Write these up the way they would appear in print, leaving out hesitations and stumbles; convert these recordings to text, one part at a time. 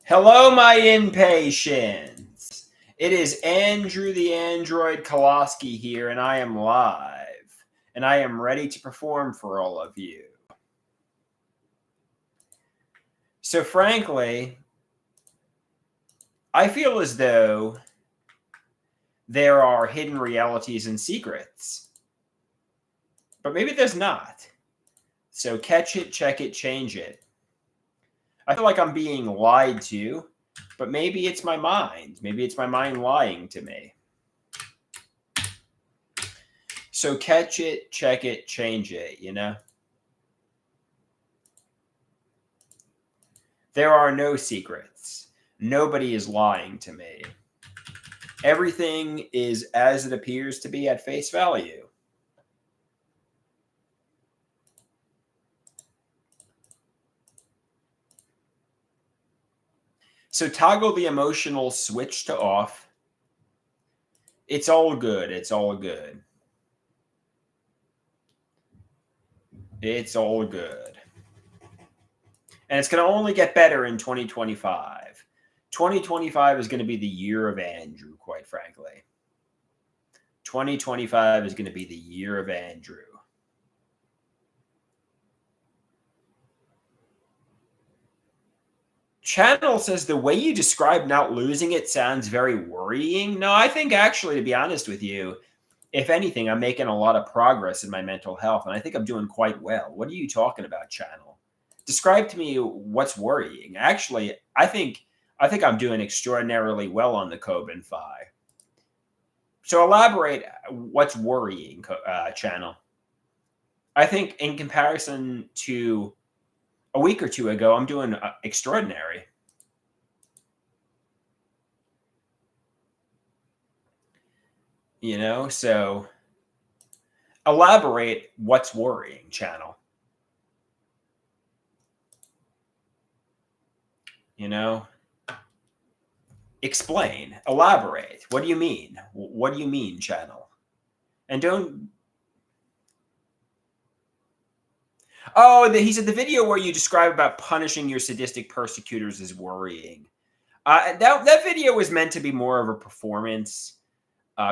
Hello, my impatiens. It is Andrew the Android Koloski here, and I am live, and I am ready to perform for all of you. So, frankly, I feel as though there are hidden realities and secrets, but maybe there's not. So, catch it, check it, change it. I feel like I'm being lied to, but maybe it's my mind. Maybe it's my mind lying to me. So catch it, check it, change it, There are no secrets. Nobody is lying to me. Everything is as it appears to be at face value. So toggle the emotional switch to off. It's all good. It's all good. It's all good. And it's going to only get better in 2025. 2025 is going to be the year of Andrew, quite frankly. 2025 is going to be the year of Andrew. Channel says the way you describe not losing it sounds very worrying. No, I think actually, to be honest with you, if anything, I'm making a lot of progress in my mental health, and I think I'm doing quite well. What are you talking about, Channel? Describe to me what's worrying. Actually, I think I'm doing extraordinarily well on the Coben Phi. So elaborate what's worrying, Channel. I think in comparison to a week or two ago, I'm doing extraordinary. So elaborate what's worrying, Channel. Explain, elaborate. What do you mean? What do you mean, Channel? And don't. Oh, he said the video where you describe about punishing your sadistic persecutors is worrying. That video was meant to be more of a performance,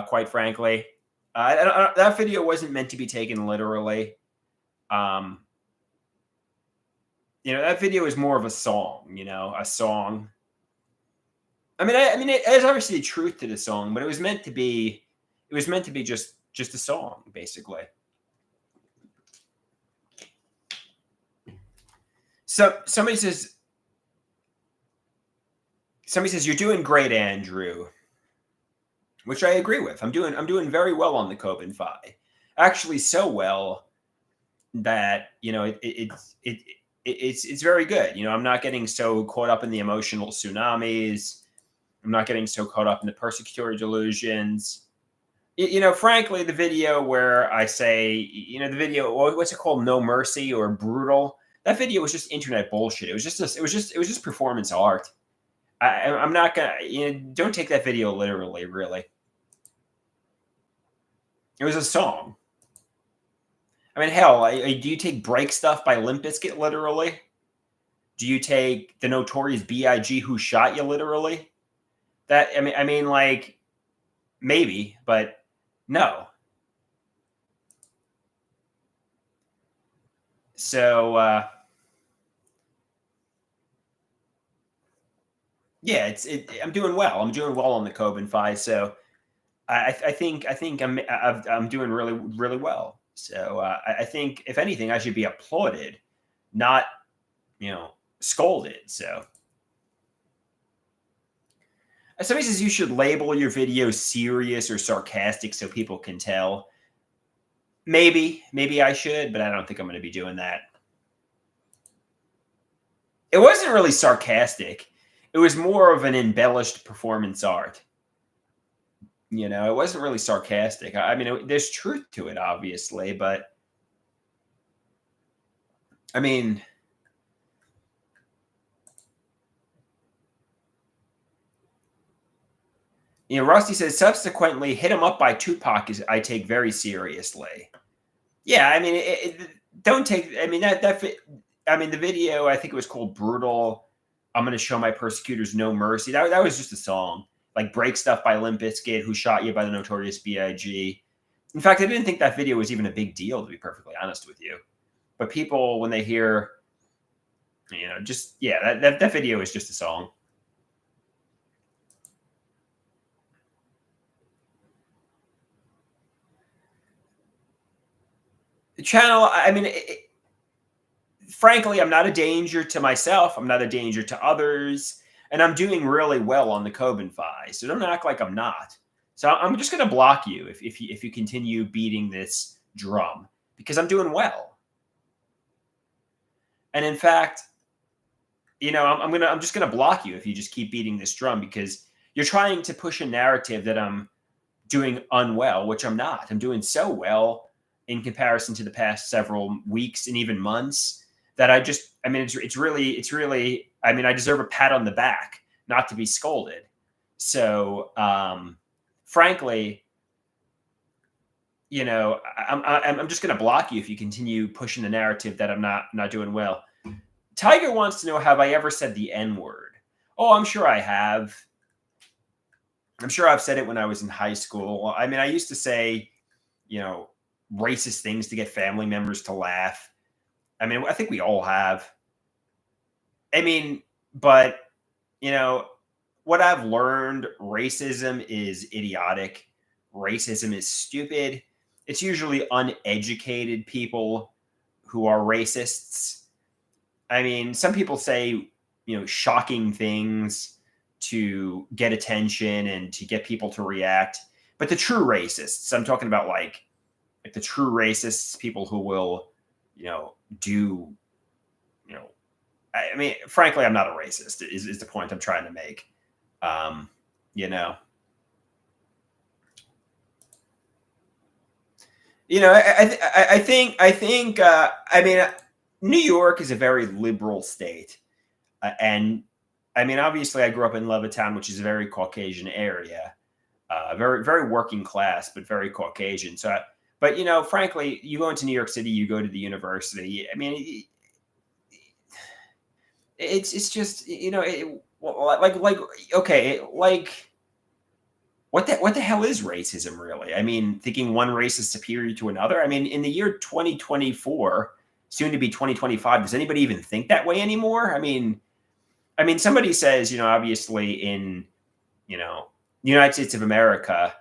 quite frankly. That video wasn't meant to be taken literally. That video is more of a song. A song. I mean, there's obviously truth to the song, but it was meant to be. It was meant to be just a song, basically. So somebody says, you're doing great, Andrew, which I agree with. I'm doing very well on the Coben Phi. Actually, so well that it's very good. I'm not getting so caught up in the emotional tsunamis. I'm not getting so caught up in the persecutory delusions. Frankly, the video where I say, the video, what's it called? No Mercy or Brutal. That video was just internet bullshit. It was just performance art. I'm not gonna, don't take that video literally, really. It was a song. I mean, hell, do you take Break Stuff by Limp Bizkit literally? Do you take the Notorious B.I.G. Who Shot You literally? I mean, like, maybe, but no. So, yeah, I'm doing well. I'm doing well on the Coben Phi. So, I think I'm doing really, really well. So, I think if anything, I should be applauded, not scolded. So. Somebody says you should label your videos serious or sarcastic so people can tell. Maybe I should, but I don't think I'm going to be doing that. It wasn't really sarcastic. It was more of an embellished performance art. It wasn't really sarcastic. I mean, there's truth to it, obviously, but I mean, Rusty says, subsequently, Hit 'Em Up by Tupac I take very seriously. Yeah, I mean, don't take. I mean, the video. I think it was called Brutal. I'm going to show my persecutors no mercy. That was just a song. Like Break Stuff by Limp Bizkit, Who Shot You by the Notorious B.I.G. In fact, I didn't think that video was even a big deal, to be perfectly honest with you. But people, when they hear, just, yeah, that video is just a song. The channel, I mean, frankly, I'm not a danger to myself. I'm not a danger to others. And I'm doing really well on the Coben-Fi. So don't act like I'm not. So I'm just going to block you if you continue beating this drum, because I'm doing well. And in fact, I'm just going to block you if you just keep beating this drum, because you're trying to push a narrative that I'm doing unwell, which I'm not. I'm doing so well in comparison to the past several weeks and even months that it's really, I deserve a pat on the back, not to be scolded. So, frankly, I'm just going to block you if you continue pushing the narrative that I'm not doing well. Tiger wants to know, have I ever said the N-word? Oh, I'm sure I have. I'm sure I've said it when I was in high school. I mean, I used to say, racist things to get family members to laugh. I mean, I think we all have. I mean, but, what I've learned, racism is idiotic. Racism is stupid. It's usually uneducated people who are racists. I mean, some people say, shocking things to get attention and to get people to react. But the true racists, I'm talking about like the true racists, people who will, frankly, I'm not a racist is the point I'm trying to make. I think, New York is a very liberal state. And obviously I grew up in Levittown, which is a very Caucasian area, very, very working class, but very Caucasian. So, frankly, you go into New York City, you go to the university. I mean, it's just, what the hell is racism really? I mean, thinking one race is superior to another. I mean, in the year 2024, soon to be 2025, does anybody even think that way anymore? I mean, somebody says, obviously in, the United States of America,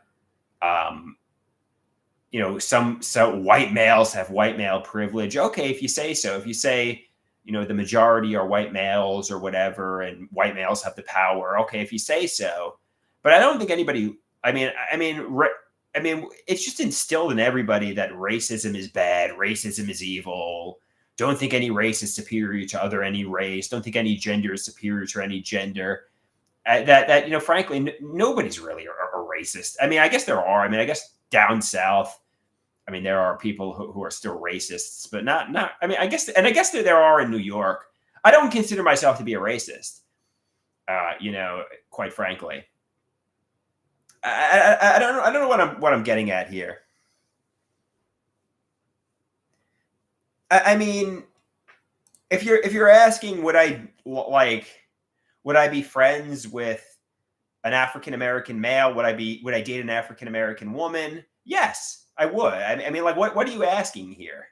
some white males have white male privilege. Okay, if you say so, if you say, the majority are white males or whatever, and white males have the power. Okay, if you say so, but I don't think anybody. It's just instilled in everybody that racism is bad, racism is evil. Don't think any race is superior to any race. Don't think any gender is superior to any gender. Frankly, nobody's really a racist. I mean, I guess there are. I guess down south, there are people who are still racists, but not. I guess there are in New York. I don't consider myself to be a racist. Quite frankly, I don't know what I'm getting at here. I mean, if you're asking, would I be friends with an African American male? Would I date an African American woman? Yes, I would. What are you asking here?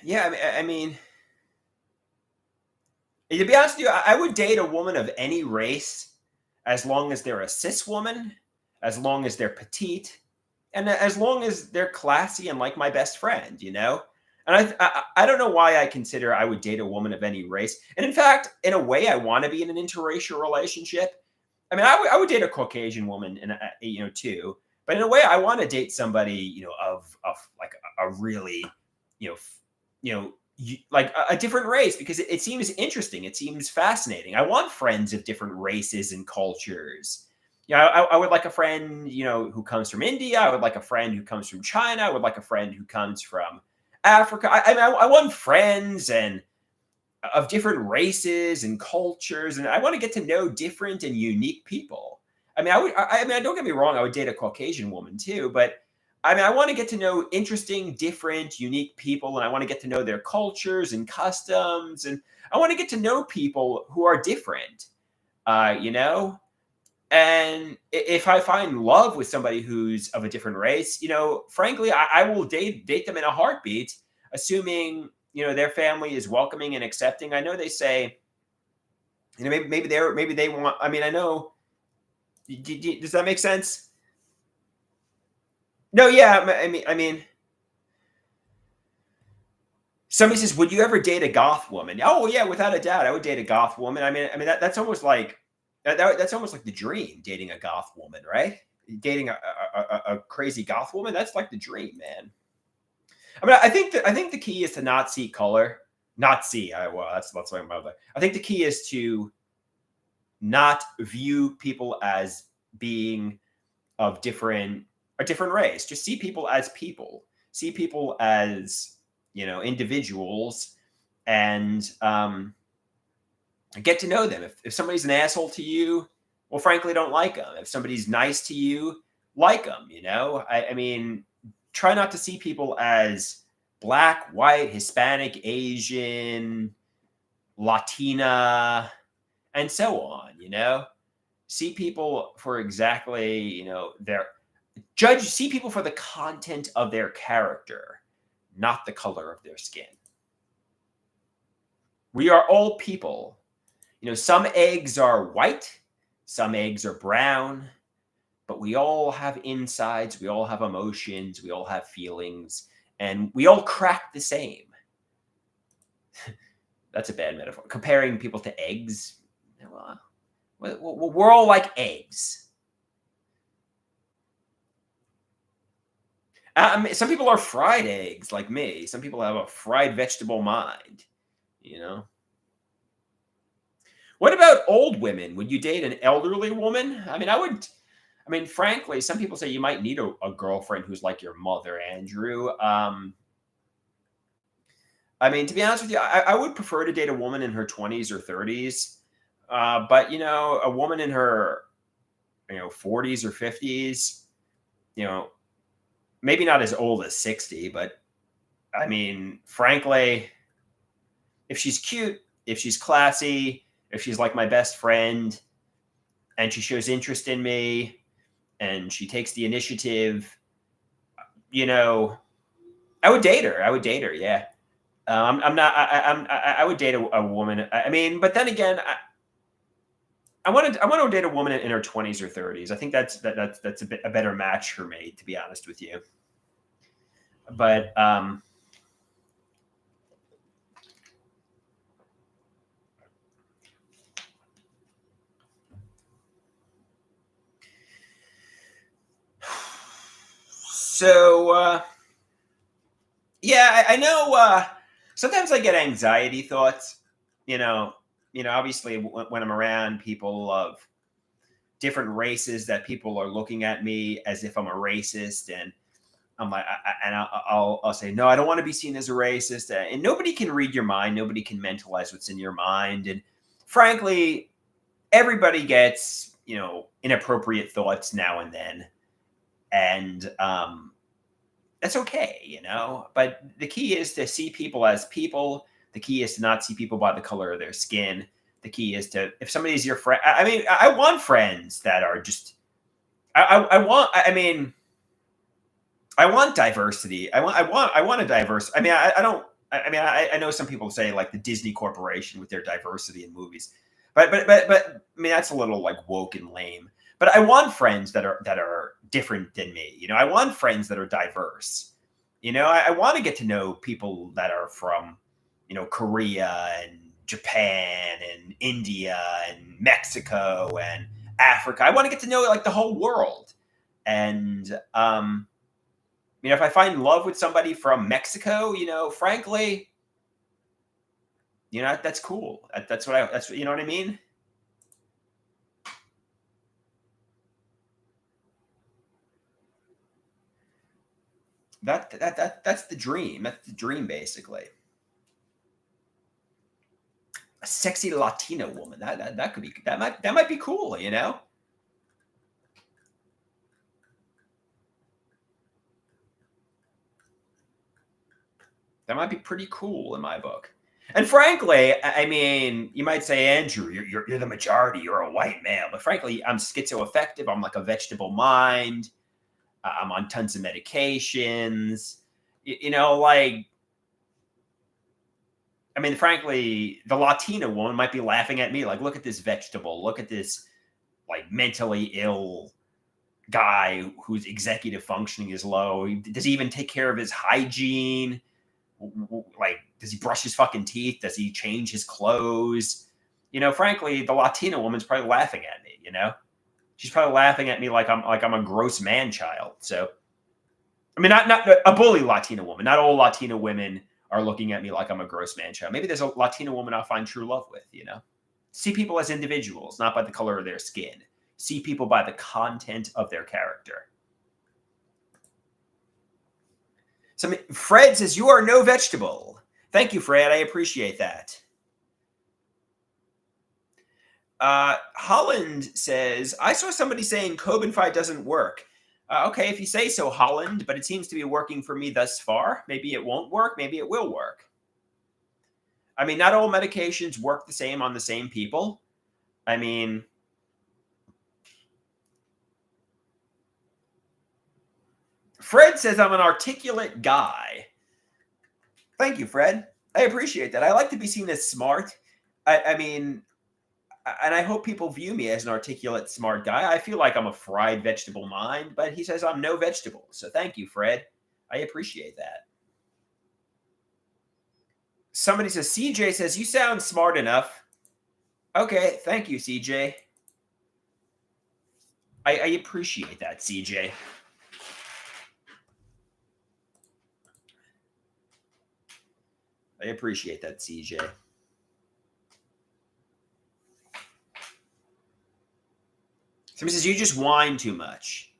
Yeah, to be honest with you, I would date a woman of any race as long as they're a cis woman, as long as they're petite, and as long as they're classy and like my best friend, And I don't know why I consider I would date a woman of any race. And in fact, in a way, I want to be in an interracial relationship. I would date a Caucasian woman, and too. But in a way, I want to date somebody, of like a really, like a different race, because it seems interesting. It seems fascinating. I want friends of different races and cultures. I would like a friend, who comes from India. I would like a friend who comes from China. I would like a friend who comes from Africa. I want friends and of different races and cultures, and I want to get to know different and unique people. I mean, I mean, don't get me wrong, I would date a Caucasian woman too, but I mean, I want to get to know interesting, different, unique people, and I want to get to know their cultures and customs, and I want to get to know people who are different. You know, and if I find love with somebody who's of a different race, frankly, I will date them in a heartbeat, assuming their family is welcoming and accepting. I know they say, maybe they want. I mean, I know. Does that make sense? No, yeah. I mean, somebody says, "Would you ever date a goth woman?" Oh, yeah, without a doubt, I would date a goth woman. I mean, that's almost like that's almost like the dream, dating a goth woman, right? Dating a crazy goth woman, that's like the dream, man. I mean, I think the key is to not see color, not see. Well, that's what I'm about. I think the key is to not view people as being of a different race. Just see people as people. See people as individuals, and get to know them. If somebody's an asshole to you, well, frankly, don't like them. If somebody's nice to you, like them. I mean, try not to see people as black, white, Hispanic, Asian, Latina, and so on. See people for exactly their see people for the content of their character, not the color of their skin. We are all people. Some eggs are white, some eggs are brown, but we all have insides, we all have emotions, we all have feelings, and we all crack the same. That's a bad metaphor. Comparing people to eggs, well, we're all like eggs. I mean, some people are fried eggs like me. Some people have a fried vegetable mind, you know? What about old women? Would you date an elderly woman? I mean, I would. I mean, frankly, some people say you might need a girlfriend who's like your mother, Andrew. I mean, to be honest with you, I would prefer to date a woman in her 20s or 30s. But, a woman in her, 40s or 50s, you know, maybe not as old as 60, but I mean, frankly, if she's cute, if she's classy, if she's like my best friend and she shows interest in me and she takes the initiative, you know, I would date her. I would date her. Yeah. I'm not. I would date a woman. I mean, but then again, I want to date a woman in her 20s or 30s. I think that's a better match for me, to be honest with you. But so yeah, I know. Sometimes I get anxiety thoughts. You know, Obviously, when I'm around people of different races, that people are looking at me as if I'm a racist, and I'm like, I'll say, no, I don't want to be seen as a racist. And nobody can read your mind. Nobody can mentalize what's in your mind. And frankly, everybody gets, inappropriate thoughts now and then. And that's okay. But the key is to see people as people. The key is to not see people by the color of their skin. The key is to, if somebody's your friend, I mean, I want friends that are just, I mean, I want diversity. I want a diverse. I mean, I don't. I mean, I know some people say like the Disney Corporation with their diversity in movies, but I mean that's a little like woke and lame. But I want friends that are different than me. I want friends that are diverse. I want to get to know people that are from, Korea and Japan and India and Mexico and Africa. I want to get to know like the whole world. And if I find love with somebody from Mexico, frankly, that's cool. That's you know what I mean? That's the dream. That's the dream, basically. A sexy Latina woman. That could be that might be cool. That might be pretty cool in my book. And frankly, I mean, you might say, Andrew, you're the majority. You're a white male, but frankly, I'm schizoaffective. I'm like a vegetable mind. I'm on tons of medications. Like, I mean, frankly, the Latina woman might be laughing at me. Like, look at this vegetable. Look at this, like, mentally ill guy whose executive functioning is low. Does he even take care of his hygiene? Like, does he brush his fucking teeth? Does he change his clothes? Frankly, the Latina woman's probably laughing at me. She's probably laughing at me like I'm a gross man child. So, I mean, not a bully Latina woman. Not all Latina women are looking at me like I'm a gross man child. Maybe there's a Latina woman I'll find true love with. See people as individuals, not by the color of their skin. See people by the content of their character. So Fred says, you are no vegetable. Thank you, Fred. I appreciate that. Holland says, I saw somebody saying Cobenfy doesn't work. Okay, if you say so, Holland, but it seems to be working for me thus far. Maybe it won't work. Maybe it will work. I mean, not all medications work the same on the same people. I mean, Fred says I'm an articulate guy. Thank you, Fred. I appreciate that. I like to be seen as smart. I mean, and I hope people view me as an articulate, smart guy. I feel like I'm a fried vegetable mind, but he says I'm no vegetable. So thank you, Fred. I appreciate that. Somebody says, CJ says, you sound smart enough. Okay, thank you, CJ. I appreciate that, CJ. I appreciate that, CJ. Somebody says, you just whine too much.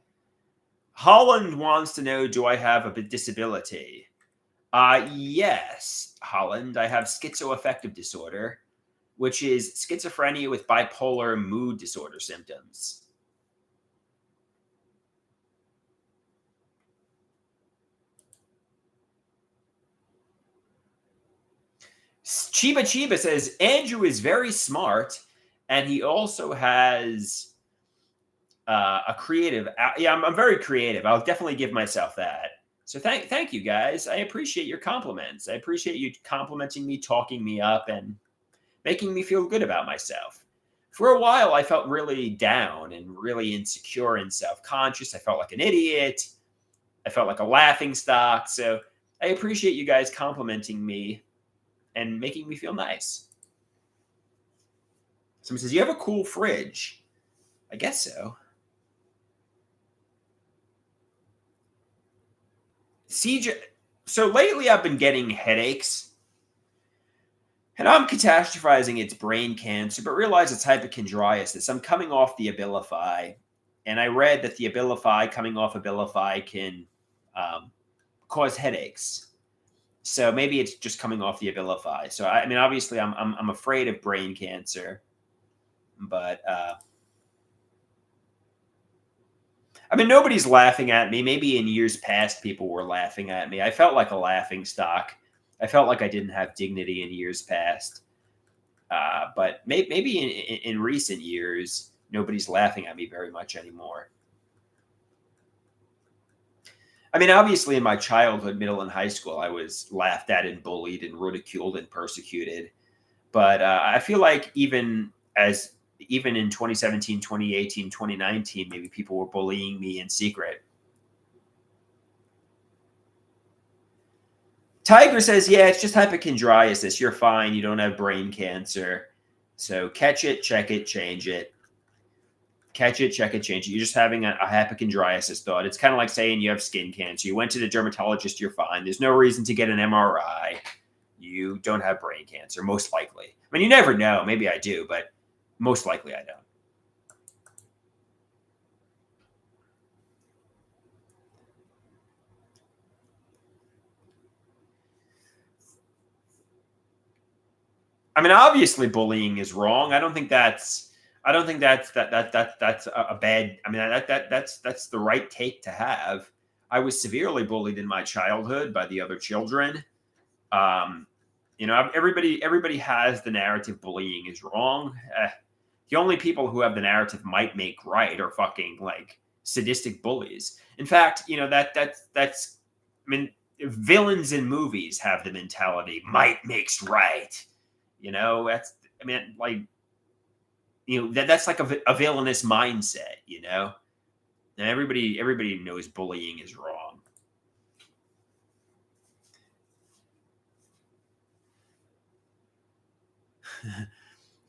Holland wants to know, do I have a disability? Yes, Holland. I have schizoaffective disorder, which is schizophrenia with bipolar mood disorder symptoms. Chiba says, Andrew is very smart, and he also has a creative. Yeah, I'm very creative. I'll definitely give myself that. So thank you, guys. I appreciate your compliments. I appreciate you complimenting me, talking me up, and making me feel good about myself. For a while, I felt really down and really insecure and self-conscious. I felt like an idiot. I felt like a laughing stock. So I appreciate you guys complimenting me and making me feel nice. Someone says, you have a cool fridge. I guess so. CJ, so lately I've been getting headaches. And I'm catastrophizing it's brain cancer, but realize it's hypochondriasis. I'm coming off the Abilify. And I read that the Abilify, coming off Abilify, can cause headaches. So maybe it's just coming off the Abilify. So I mean, obviously, I'm afraid of brain cancer, but I mean, nobody's laughing at me. Maybe in years past, people were laughing at me. I felt like a laughing stock. I felt like I didn't have dignity in years past. But maybe in recent years, nobody's laughing at me very much anymore. I mean, obviously, in my childhood, middle, and high school, I was laughed at and bullied and ridiculed and persecuted. But I feel like even in 2017, 2018, 2019, maybe people were bullying me in secret. Tiger says, yeah, it's just hypochondriasis. You're fine. You don't have brain cancer. So catch it, check it, change it. Catch it, check it, change it. You're just having a hypochondriasis thought. It's kind of like saying you have skin cancer. You went to the dermatologist, you're fine. There's no reason to get an MRI. You don't have brain cancer, most likely. I mean, you never know. Maybe I do, but most likely I don't. I mean, obviously bullying is wrong. I don't think that's a bad. I mean, that's the right take to have. I was severely bullied in my childhood by the other children. Um, everybody has the narrative bullying is wrong. The only people who have the narrative might make right are fucking like sadistic bullies. In fact, that's I mean, villains in movies have the mentality might makes right. That's I mean, like that's like a villainous mindset. And everybody knows bullying is wrong.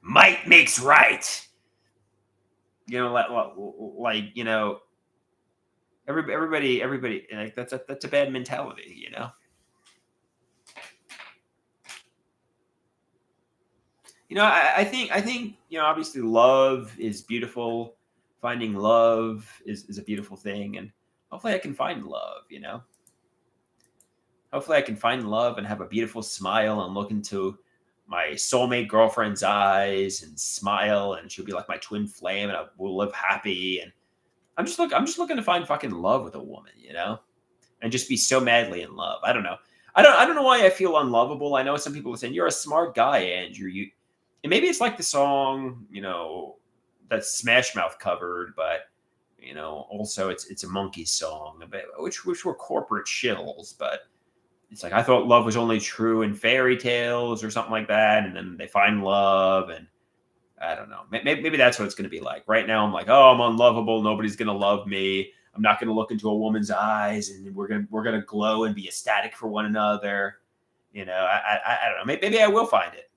Might makes right. Like everybody like that's a bad mentality. I think obviously love is beautiful. Finding love is a beautiful thing, and hopefully I can find love. Hopefully I can find love and have a beautiful smile and look into my soulmate girlfriend's eyes and smile, and she'll be like my twin flame, and we'll live happy. And I'm just looking to find fucking love with a woman, and just be so madly in love. I don't know. I don't know why I feel unlovable. I know some people are saying you're a smart guy, Andrew. And maybe it's like the song, that Smash Mouth covered, but also it's a monkey song, which were corporate shills. But it's like I thought love was only true in fairy tales or something like that, and then they find love, and I don't know. Maybe that's what it's going to be like. Right now, I'm like, oh, I'm unlovable. Nobody's going to love me. I'm not going to look into a woman's eyes, and we're gonna glow and be ecstatic for one another. I don't know. Maybe I will find it.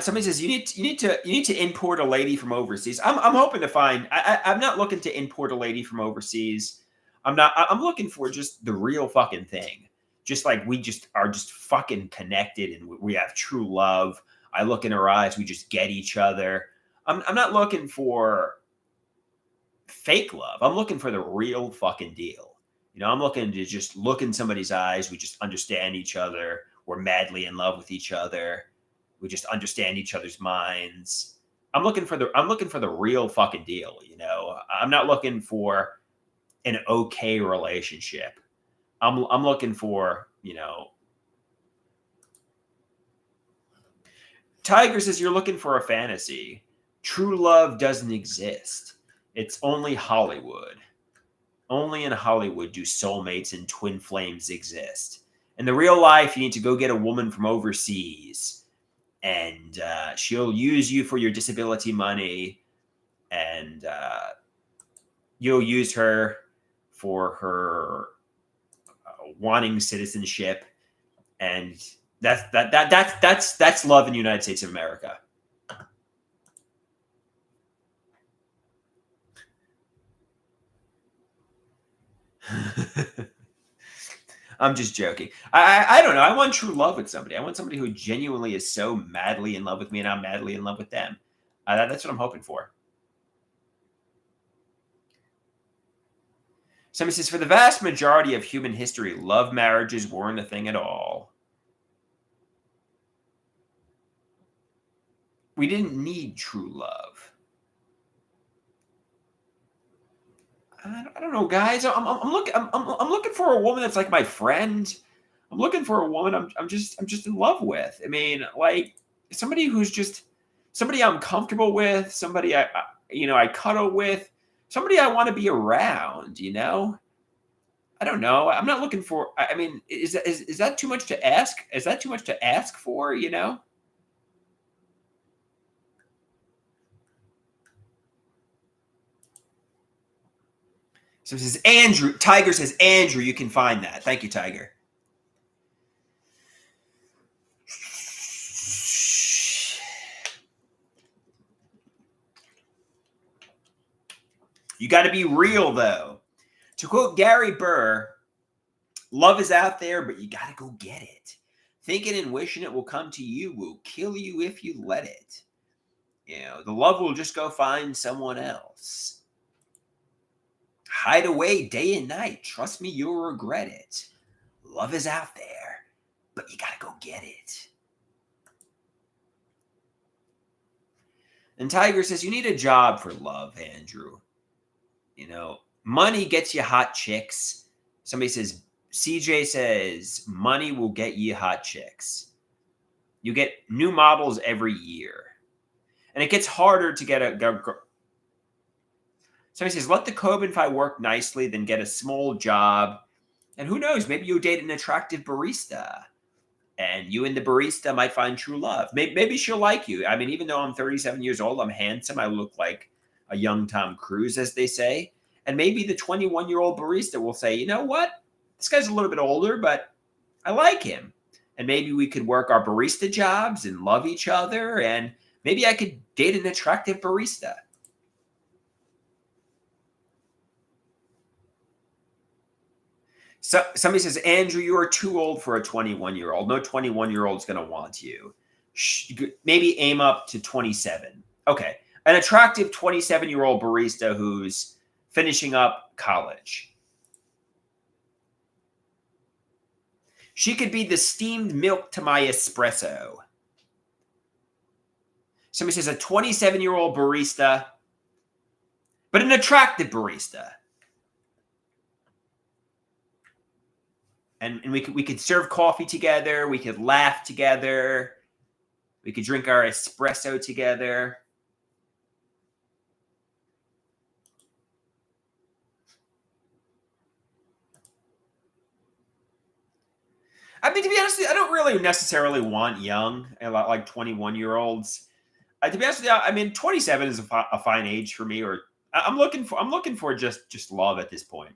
Somebody says you need to import a lady from overseas. I'm hoping to find. I'm not looking to import a lady from overseas. I'm not. I'm looking for just the real fucking thing. Just like we just are just fucking connected and we have true love. I look in her eyes. We just get each other. I'm not looking for fake love. I'm looking for the real fucking deal. I'm looking to just look in somebody's eyes. We just understand each other. We're madly in love with each other. We just understand each other's minds. I'm looking for the real fucking deal. I'm not looking for an okay relationship. I'm looking for. Tiger says you're looking for a fantasy. True love doesn't exist. It's only Hollywood. Only in Hollywood do soulmates and twin flames exist. In the real life, you need to go get a woman from overseas, and she'll use you for your disability money, and you'll use her for her wanting citizenship, and that's love in the United States of America. I'm just joking. I don't know. I want true love with somebody. I want somebody who genuinely is so madly in love with me, and I'm madly in love with them. That's what I'm hoping for. Somebody says, for the vast majority of human history, love marriages weren't a thing at all. We didn't need true love. I don't know, guys. I'm looking for a woman that's like my friend. I'm looking for a woman I'm just in love with. I mean, like somebody who's just somebody I'm comfortable with, somebody I cuddle with, somebody I want to be around. I don't know. I'm not looking for. I mean, is that too much to ask? Is that too much to ask for? So it says Andrew. Tiger says Andrew. You can find that. Thank you, Tiger. You got to be real though. To quote Gary Burr, love is out there, but you got to go get it. Thinking and wishing it will come to you will kill you if you let it. The love will just go find someone else. Hide away day and night. Trust me, you'll regret it. Love is out there, but you got to go get it. And Tiger says, you need a job for love, Andrew. money gets you hot chicks. Somebody says, CJ says, money will get you hot chicks. You get new models every year. And it gets harder to get somebody says, let the Cobenfi work nicely, then get a small job. And who knows, maybe you'll date an attractive barista. And you and the barista might find true love. Maybe she'll like you. I mean, even though I'm 37 years old, I'm handsome. I look like a young Tom Cruise, as they say. And maybe the 21-year-old barista will say, you know what? This guy's a little bit older, but I like him. And maybe we could work our barista jobs and love each other. And maybe I could date an attractive barista. So somebody says, Andrew, you are too old for a 21-year-old. No 21-year-old is going to want you. Maybe aim up to 27. Okay. An attractive 27-year-old barista who's finishing up college. She could be the steamed milk to my espresso. Somebody says a 27-year-old barista, but an attractive barista. And we could serve coffee together. We could laugh together. We could drink our espresso together. I mean, to be honest with you, I don't really necessarily want young, like 21-year-olds. To be honest with you, I mean, 27 is a fine age for me. Or I'm looking for just love at this point.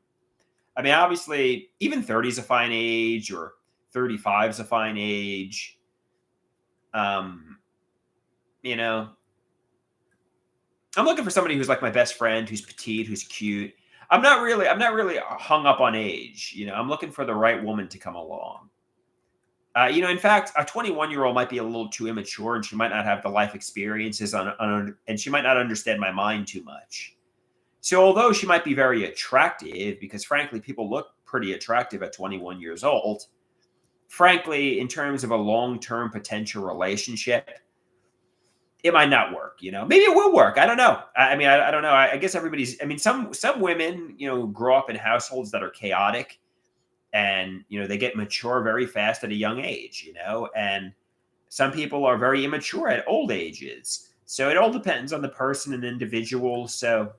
I mean, obviously, even 30 is a fine age, or 35 is a fine age. You know, I'm looking for somebody who's like my best friend, who's petite, who's cute. I'm not really hung up on age. You know, I'm looking for the right woman to come along. In fact, a 21-year-old might be a little too immature, and she might not have the life experiences and she might not understand my mind too much. So although she might be very attractive, because frankly, people look pretty attractive at 21 years old, frankly, in terms of a long-term potential relationship, it might not work. Maybe it will work. I don't know. I mean, I don't know. I guess some women, grow up in households that are chaotic, and, they get mature very fast at a young age, and some people are very immature at old ages. So it all depends on the person and individual. So,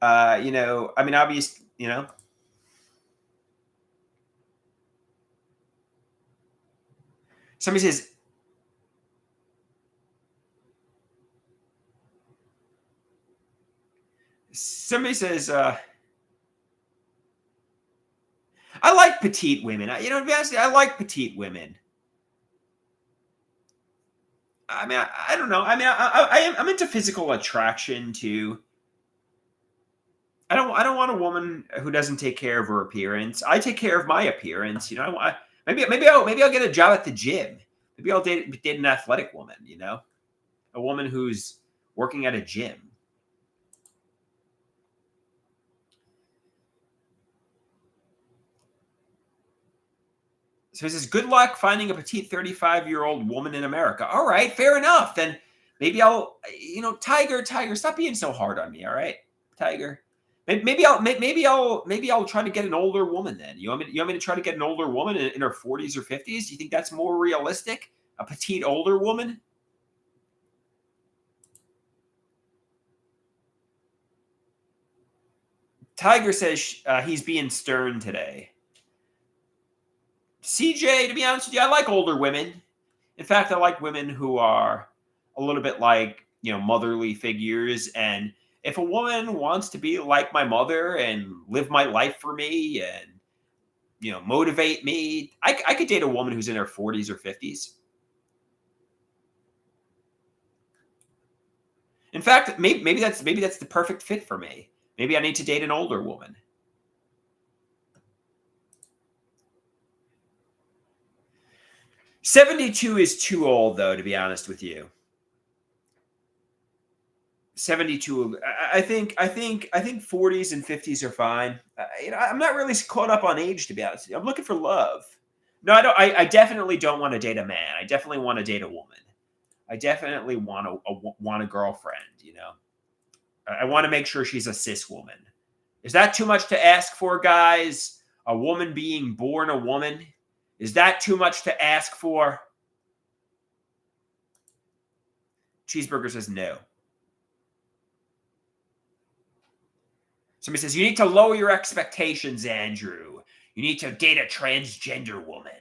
obviously, somebody says, I like petite women. To be honest, I like petite women. I mean, I don't know. I mean, I'm into physical attraction too. I don't want a woman who doesn't take care of her appearance. I take care of my appearance. Maybe I'll get a job at the gym. Maybe I'll date an athletic woman. A woman who's working at a gym. So he says, good luck finding a petite 35-year-old woman in America. All right, fair enough. Then maybe I'll, Tiger, stop being so hard on me. All right, Tiger. Maybe I'll try to get an older woman then. You want me to try to get an older woman in her 40s or 50s? Do you think that's more realistic? A petite older woman? Tiger says he's being stern today. CJ, to be honest with you, I like older women. In fact, I like women who are a little bit like, motherly figures. And if a woman wants to be like my mother and live my life for me and, motivate me, I could date a woman who's in her 40s or 50s. In fact, maybe that's the perfect fit for me. Maybe I need to date an older woman. 72 is too old, though, to be honest with you. 72. I think 40s and 50s are fine. I'm not really caught up on age, to be honest with you. I'm looking for love. No, I don't. I definitely don't want to date a man. I definitely want to date a woman. I definitely want a girlfriend. I want to make sure she's a cis woman. Is that too much to ask for, guys? A woman being born a woman? Is that too much to ask for? Cheeseburger says no. Somebody says, you need to lower your expectations, Andrew. You need to date a transgender woman.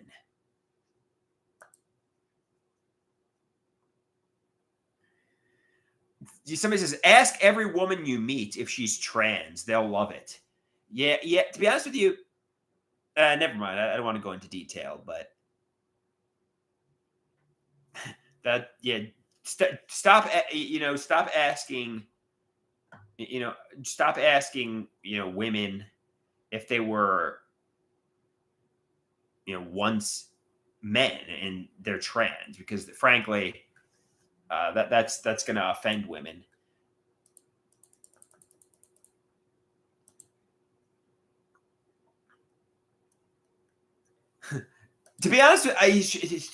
Somebody says, ask every woman you meet if she's trans. They'll love it. Yeah. To be honest with you, never mind. I don't want to go into detail, but that, yeah, stop asking, stop asking, women if they were, once men and they're trans, because frankly, that's going to offend women. To be honest,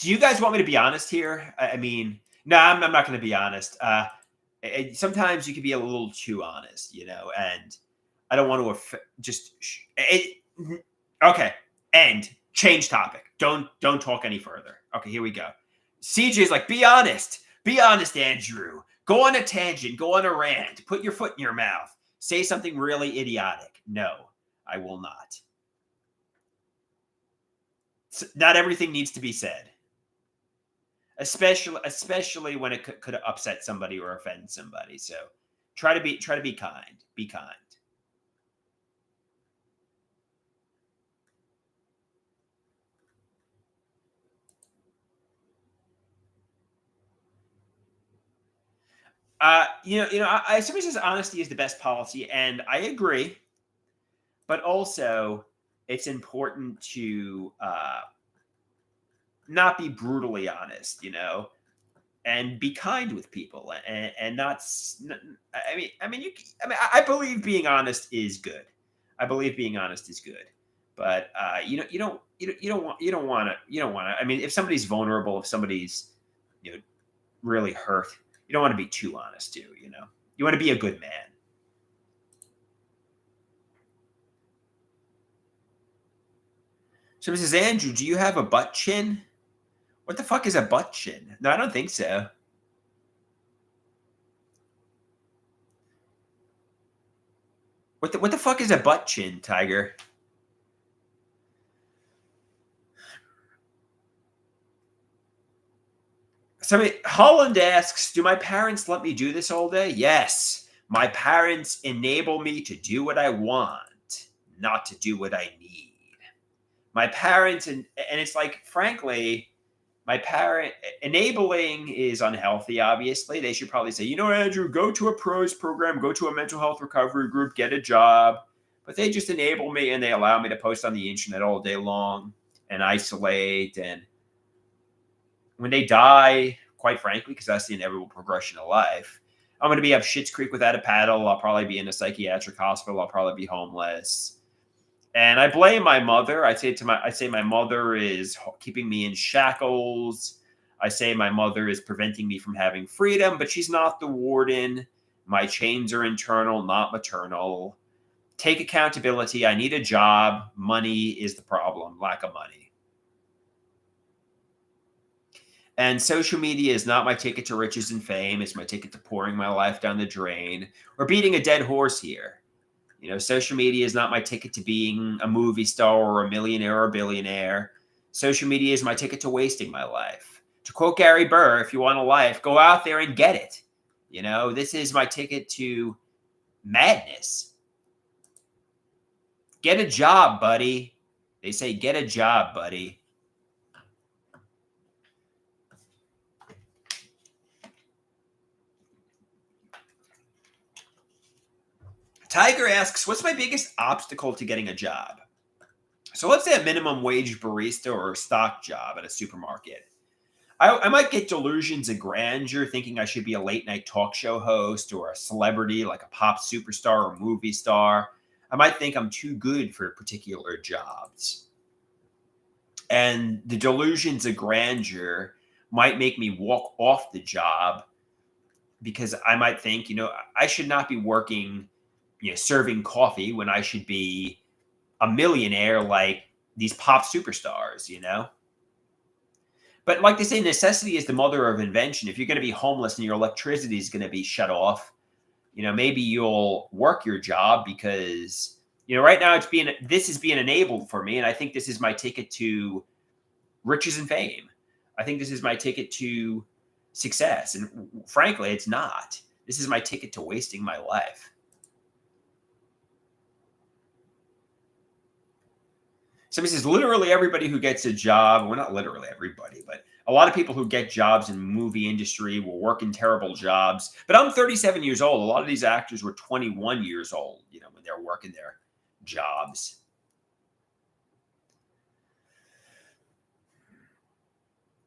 do you guys want me to be honest here? I mean, no, I'm not going to be honest. Sometimes you can be a little too honest, and I don't want to okay. And change topic. Don't talk any further. Okay, here we go. CJ's like, be honest. Be honest, Andrew. Go on a tangent. Go on a rant. Put your foot in your mouth. Say something really idiotic. No, I will not. Not everything needs to be said, especially when it could upset somebody or offend somebody. So try to be kind. Be kind. Somebody says honesty is the best policy, and I agree. But also, it's important to not be brutally honest, and be kind with people, and not. I believe being honest is good. I believe being honest is good, but you don't want to. I mean, if somebody's vulnerable, if somebody's really hurt, you don't want to be too honest too. You want to be a good man. Somebody says, Andrew, do you have a butt chin? What the fuck is a butt chin? No, I don't think so. What the fuck is a butt chin, Tiger? Holland asks, do my parents let me do this all day? Yes. My parents enable me to do what I want, not to do what I need. My parents, and it's like, frankly, my parent enabling is unhealthy. Obviously, they should probably say, Andrew, go to a pros program, go to a mental health recovery group, get a job. But they just enable me, and they allow me to post on the internet all day long and isolate. And when they die, quite frankly, because that's the inevitable progression of life, I'm going to be up Schitt's Creek without a paddle. I'll probably be in a psychiatric hospital. I'll probably be homeless. And I blame my mother. I say my mother is keeping me in shackles. I say my mother is preventing me from having freedom, but she's not the warden. My chains are internal, not maternal. Take accountability. I need a job. Money is the problem. Lack of money. And social media is not my ticket to riches and fame. It's my ticket to pouring my life down the drain. We're beating a dead horse here. Social media is not my ticket to being a movie star or a millionaire or a billionaire. Social media is my ticket to wasting my life. To quote Gary Burr, if you want a life, go out there and get it. This is my ticket to madness. Get a job, buddy. They say, get a job, buddy. Tiger asks, what's my biggest obstacle to getting a job? So let's say a minimum wage barista or a stock job at a supermarket. I might get delusions of grandeur, thinking I should be a late night talk show host or a celebrity like a pop superstar or movie star. I might think I'm too good for particular jobs. And the delusions of grandeur might make me walk off the job because I might think, I should not be working, serving coffee when I should be a millionaire like these pop superstars. But like they say, necessity is the mother of invention. If you're going to be homeless and your electricity is going to be shut off, maybe you'll work your job because, right now this is being enabled for me. And I think this is my ticket to riches and fame. I think this is my ticket to success. And frankly, it's not. This is my ticket to wasting my life. Somebody says literally everybody who gets a job, well, not literally everybody, but a lot of people who get jobs in the movie industry will work in terrible jobs. But I'm 37 years old. A lot of these actors were 21 years old, when they're working their jobs.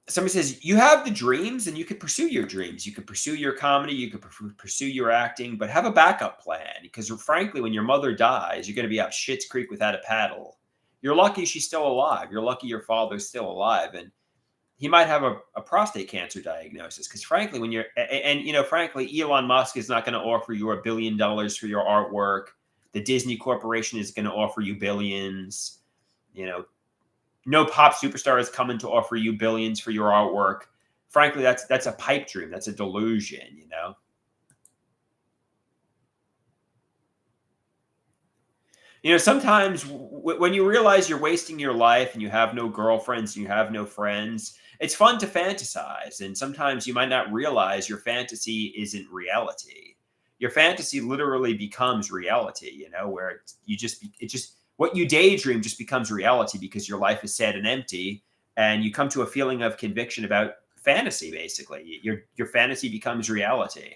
Somebody says you have the dreams and you could pursue your dreams. You could pursue your comedy, you could pursue your acting, but have a backup plan because frankly, when your mother dies, you're going to be up Schitt's Creek without a paddle. You're lucky she's still alive. You're lucky your father's still alive. And he might have a prostate cancer diagnosis because frankly, frankly, Elon Musk is not going to offer you $1 billion for your artwork. The Disney Corporation is going to offer you billions. No pop superstar is coming to offer you billions for your artwork. Frankly, that's a pipe dream. That's a delusion. Sometimes when you realize you're wasting your life and you have no girlfriends and you have no friends, it's fun to fantasize. And sometimes you might not realize your fantasy isn't reality. Your fantasy literally becomes reality, where what you daydream just becomes reality because your life is sad and empty. And you come to a feeling of conviction about fantasy, basically. Your fantasy becomes reality.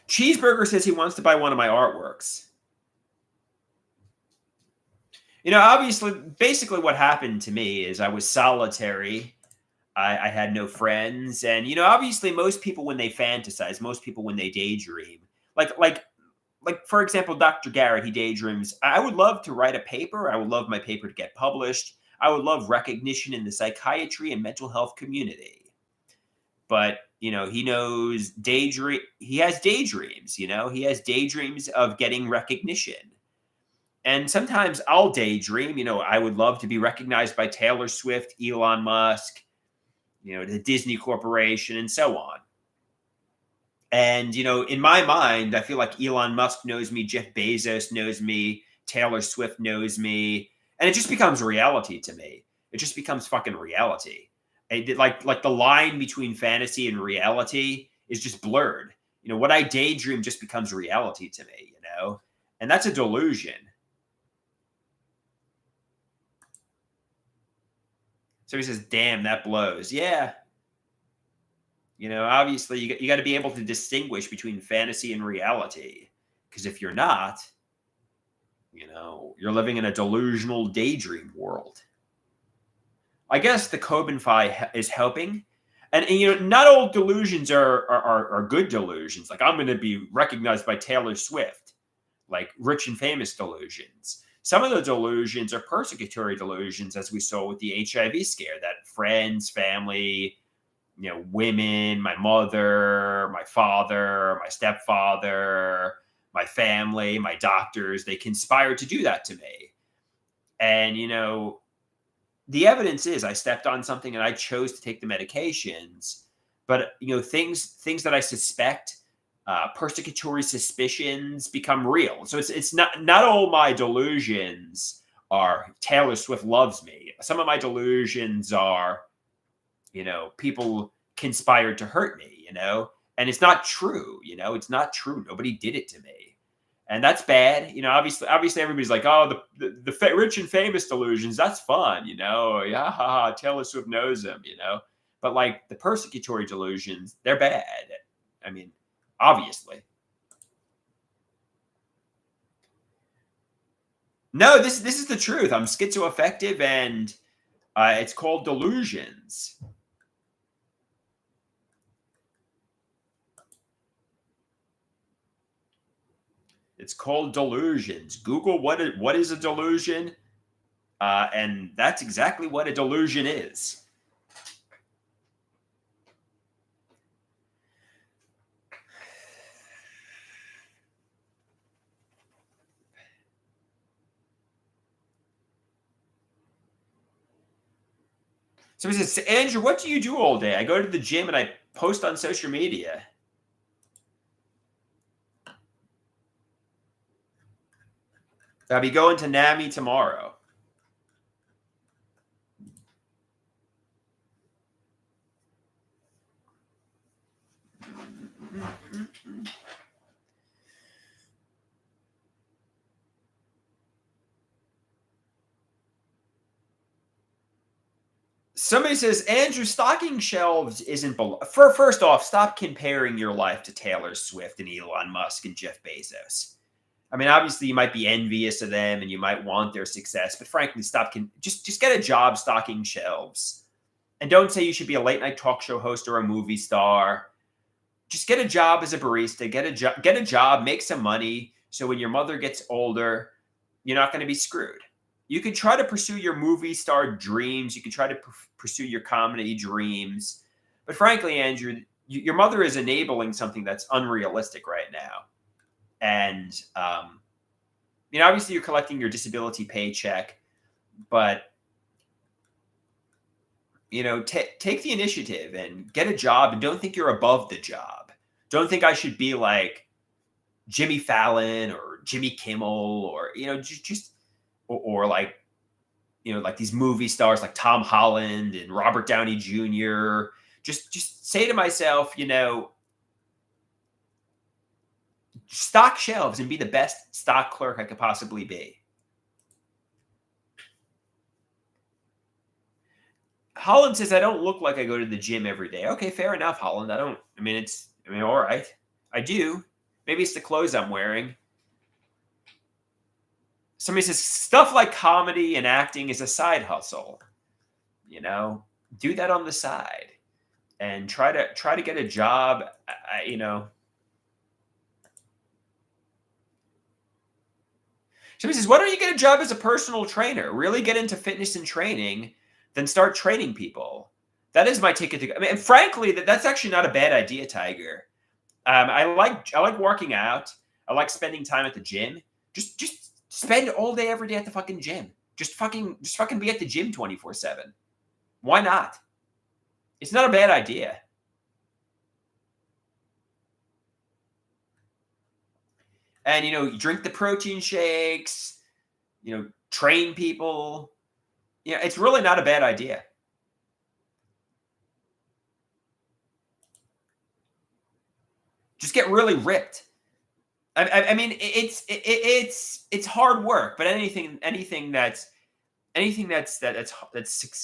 Cheeseburger says he wants to buy one of my artworks. Obviously, basically what happened to me is I was solitary. I had no friends. And, obviously most people when they fantasize, most people when they daydream, like for example, Dr. Garrett, he daydreams, I would love to write a paper. I would love my paper to get published. I would love recognition in the psychiatry and mental health community. But, he knows he has daydreams, he has daydreams of getting recognition. And sometimes I'll daydream, I would love to be recognized by Taylor Swift, Elon Musk, the Disney Corporation, and so on. And, in my mind, I feel like Elon Musk knows me, Jeff Bezos knows me, Taylor Swift knows me, and it just becomes reality to me. It just becomes fucking reality. Like the line between fantasy and reality is just blurred. What I daydream just becomes reality to me, and that's a delusion. So he says, damn, that blows. Yeah. Obviously you got to be able to distinguish between fantasy and reality. Because if you're not, you're living in a delusional daydream world. I guess the Cobenfi is helping. And not all delusions are good delusions. Like I'm going to be recognized by Taylor Swift, like rich and famous delusions. Some of the delusions are persecutory delusions, as we saw with the HIV scare, that friends, family, women, my mother, my father, my stepfather, my family, my doctors, they conspired to do that to me. And, the evidence is I stepped on something and I chose to take the medications. But, things that I suspect, persecutory suspicions become real. So it's not all my delusions are Taylor Swift loves me. Some of my delusions are, people conspired to hurt me, and it's not true. It's not true. Nobody did it to me. And that's bad. Obviously everybody's like, oh, the rich and famous delusions, that's fun. Yeah, haha, Taylor Swift knows them, but like the persecutory delusions, they're bad. I mean, obviously. No, this is the truth. I'm schizoaffective, and it's called delusions. It's called delusions. Google what is a delusion, And that's exactly what a delusion is. So he says, Andrew, what do you do all day? I go to the gym and I post on social media. I'll be going to NAMI tomorrow. Somebody says, Andrew, stocking shelves isn't. First off, stop comparing your life to Taylor Swift and Elon Musk and Jeff Bezos. I mean, obviously, you might be envious of them and you might want their success, but frankly, stop. Just get a job stocking shelves, and don't say you should be a late night talk show host or a movie star. Just get a job as a barista. Get a job. Make some money. So when your mother gets older, you're not going to be screwed. You can try to pursue your movie star dreams. You can try to pursue your comedy dreams. But frankly, Andrew, your mother is enabling something that's unrealistic right now. And, obviously you're collecting your disability paycheck, but, take the initiative and get a job and don't think you're above the job. Don't think I should be like Jimmy Fallon or Jimmy Kimmel or, or like, like these movie stars like Tom Holland and Robert Downey Jr. Just say to myself, stock shelves and be the best stock clerk I could possibly be. Holland says, I don't look like I go to the gym every day. Okay, fair enough, Holland. All right. I do. Maybe it's the clothes I'm wearing. Somebody says stuff like comedy and acting is a side hustle. Do that on the side and try to get a job. Somebody says, why don't you get a job as a personal trainer? Really get into fitness and training, then start training people. That is my ticket to go. I mean, and frankly, that's actually not a bad idea, Tiger. I like working out. I like spending time at the gym. Just spend all day, every day at the fucking gym. Just fucking be at the gym 24/7. Why not? It's not a bad idea. And you drink the protein shakes. Train people. It's really not a bad idea. Just get really ripped. I mean, it's hard work, but anything that's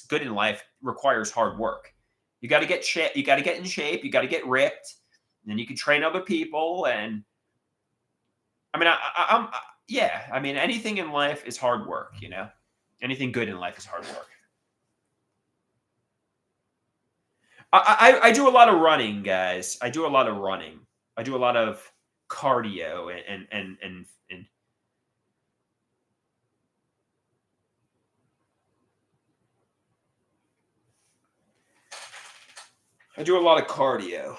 good in life requires hard work. You got to get you got to get in shape. You got to get ripped. And then you can train other people. And I mean, yeah. I mean, anything in life is hard work. Anything good in life is hard work. I do a lot of running, guys. I do a lot of running. I do a lot of cardio and I do a lot of cardio.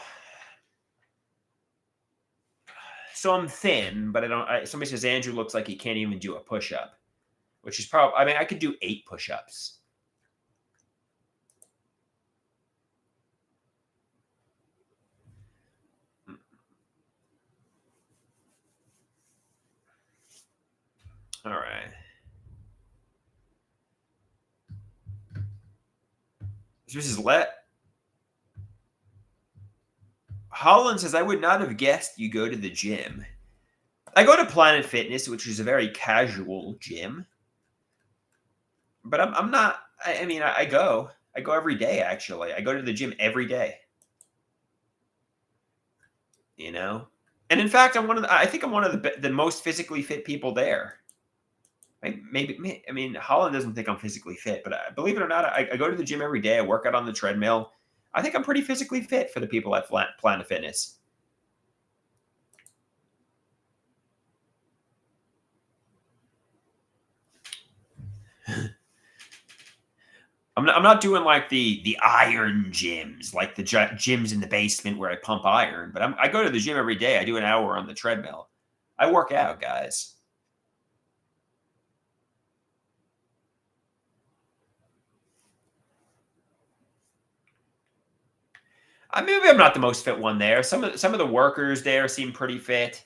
So I'm thin, but I don't. Somebody says Andrew looks like he can't even do a push-up, which is probably. I mean, I could do 8 push-ups. All right. This is Holland says, I would not have guessed you go to the gym. I go to Planet Fitness, which is a very casual gym. But I'm not. I mean, I go every day. Actually, I go to the gym every day. And in fact, I think I'm one of the most physically fit people there. Maybe I mean Holland doesn't think I'm physically fit, but believe it or not, I go to the gym every day. I work out on the treadmill. I think I'm pretty physically fit for the people at Planet Fitness. I'm not doing like the iron gyms, like the gyms in the basement where I pump iron. But I go to the gym every day. I do an hour on the treadmill. I work out, guys. Maybe I'm not the most fit one there. Some of the workers there seem pretty fit.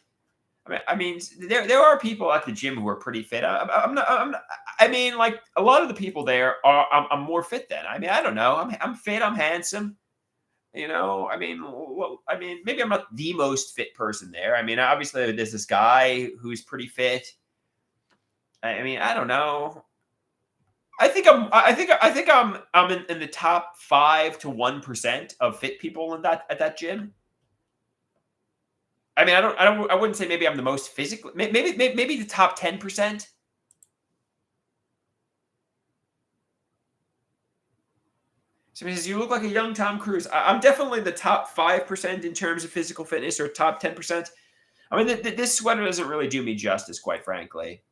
I mean, there are people at the gym who are pretty fit. I'm not. I mean, like a lot of the people there are. I'm more fit than. I mean, I don't know. I'm fit. I'm handsome. You know. I mean, well, I mean, maybe I'm not the most fit person there. I mean, obviously there's this guy who's pretty fit. I mean, I don't know. I think I'm in the top 5 to 1% of fit people in that gym. I mean, I wouldn't say maybe I'm the most physically. Maybe the top 10%. Somebody says you look like a young Tom Cruise. I'm definitely the top 5% in terms of physical fitness, or top 10%. I mean, this sweater doesn't really do me justice, quite frankly.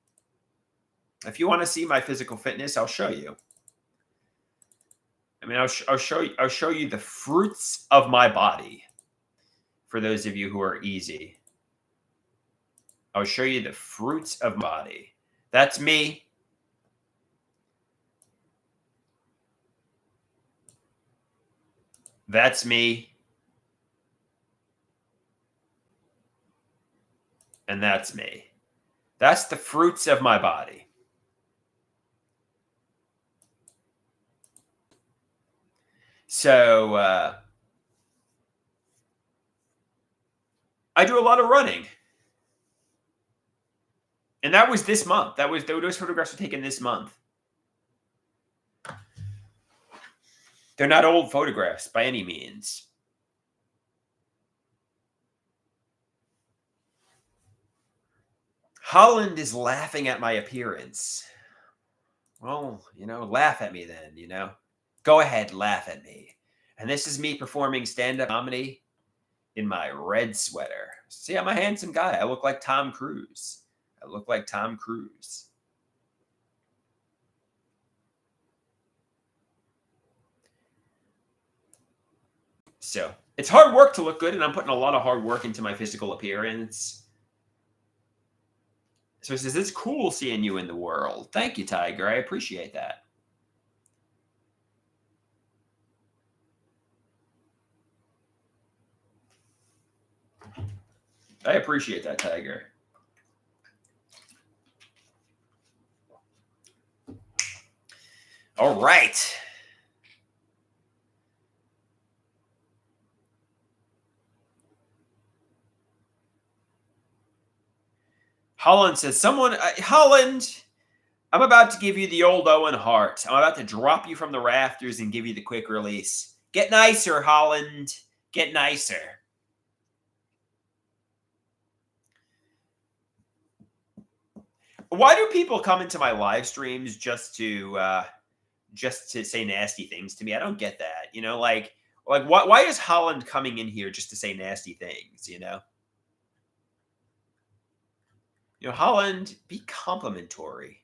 If you want to see my physical fitness, I'll show you. I mean, I'll show you the fruits of my body. For those of you who are easy, I'll show you the fruits of my body. That's me. That's me. And that's me. That's the fruits of my body. So I do a lot of running. And that was this month. Those photographs were taken this month. They're not old photographs by any means. Holland is laughing at my appearance. Well, laugh at me then. Go ahead, laugh at me. And this is me performing stand-up comedy in my red sweater. See, I'm a handsome guy. I look like Tom Cruise. I look like Tom Cruise. So it's hard work to look good, and I'm putting a lot of hard work into my physical appearance. So he says, it's cool seeing you in the world. Thank you, Tiger. I appreciate that. I appreciate that, Tiger. All right. Holland says, Holland, I'm about to give you the old Owen Hart. I'm about to drop you from the rafters and give you the quick release. Get nicer, Holland. Get nicer. Why do people come into my live streams just to say nasty things to me? I don't get that. Why is Holland coming in here just to say nasty things? Holland, be complimentary.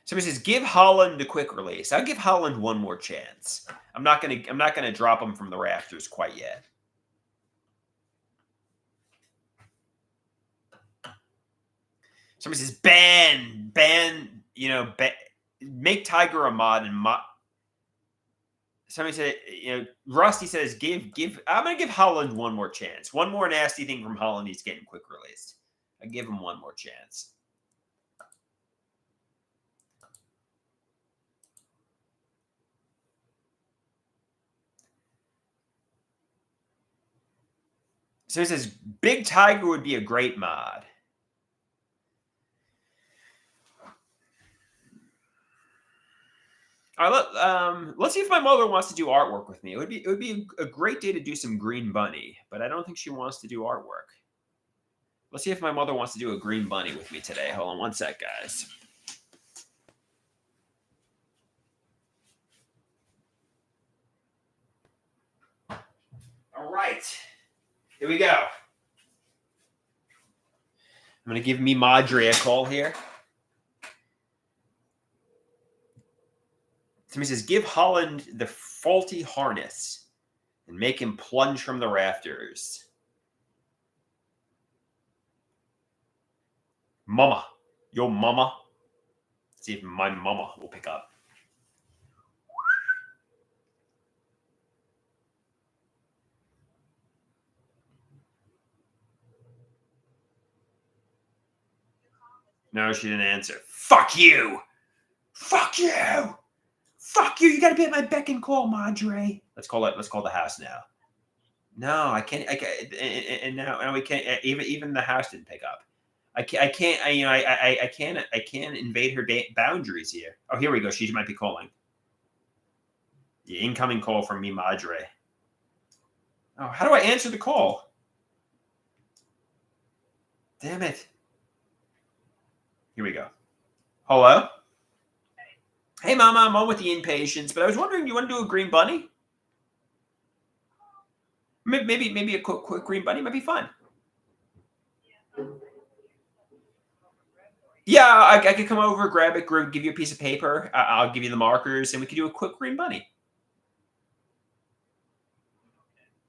Somebody says, give Holland a quick release. I'll give Holland one more chance. I'm not gonna drop him from the rafters quite yet. Somebody says, ban, make Tiger a mod and mod. Somebody said, Rusty says, I'm going to give Holland one more chance. One more nasty thing from Holland, he's getting quick released. I give him one more chance. So he says, Big Tiger would be a great mod. All right, let's see if my mother wants to do artwork with me. It would be a great day to do some Green Bunny, but I don't think she wants to do artwork. Let's see if my mother wants to do a Green Bunny with me today. Hold on one sec, guys. All right, here we go. I'm going to give me Madre a call here. Somebody says, give Holland the faulty harness and make him plunge from the rafters. Mama. Yo, mama. Let's see if my mama will pick up. No, she didn't answer. Fuck you. Fuck you. Fuck you. You got to be at my beck and call, Madre. Let's call the house now. No, I can't. I can't. And now we can't. Even the house didn't pick up. I can't. I can't invade her boundaries here. Oh, here we go. She might be calling. The incoming call from me, Madre. Oh, how do I answer the call? Damn it. Here we go. Hello? Hey, Mama, I'm on with the inpatients, but I was wondering, you want to do a green bunny? Maybe a quick green bunny might be fun. Yeah, I could come over, grab it, give you a piece of paper. I'll give you the markers, and we could do a quick green bunny.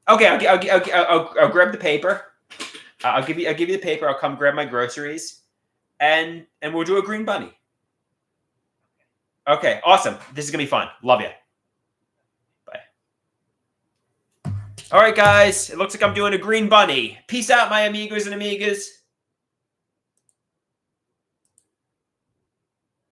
Okay, I'll grab the paper. I'll give you the paper. I'll come grab my groceries, and we'll do a green bunny. Okay, awesome. This is gonna be fun. Love you. Bye. All right, guys. It looks like I'm doing a green bunny. Peace out, my amigos and amigas.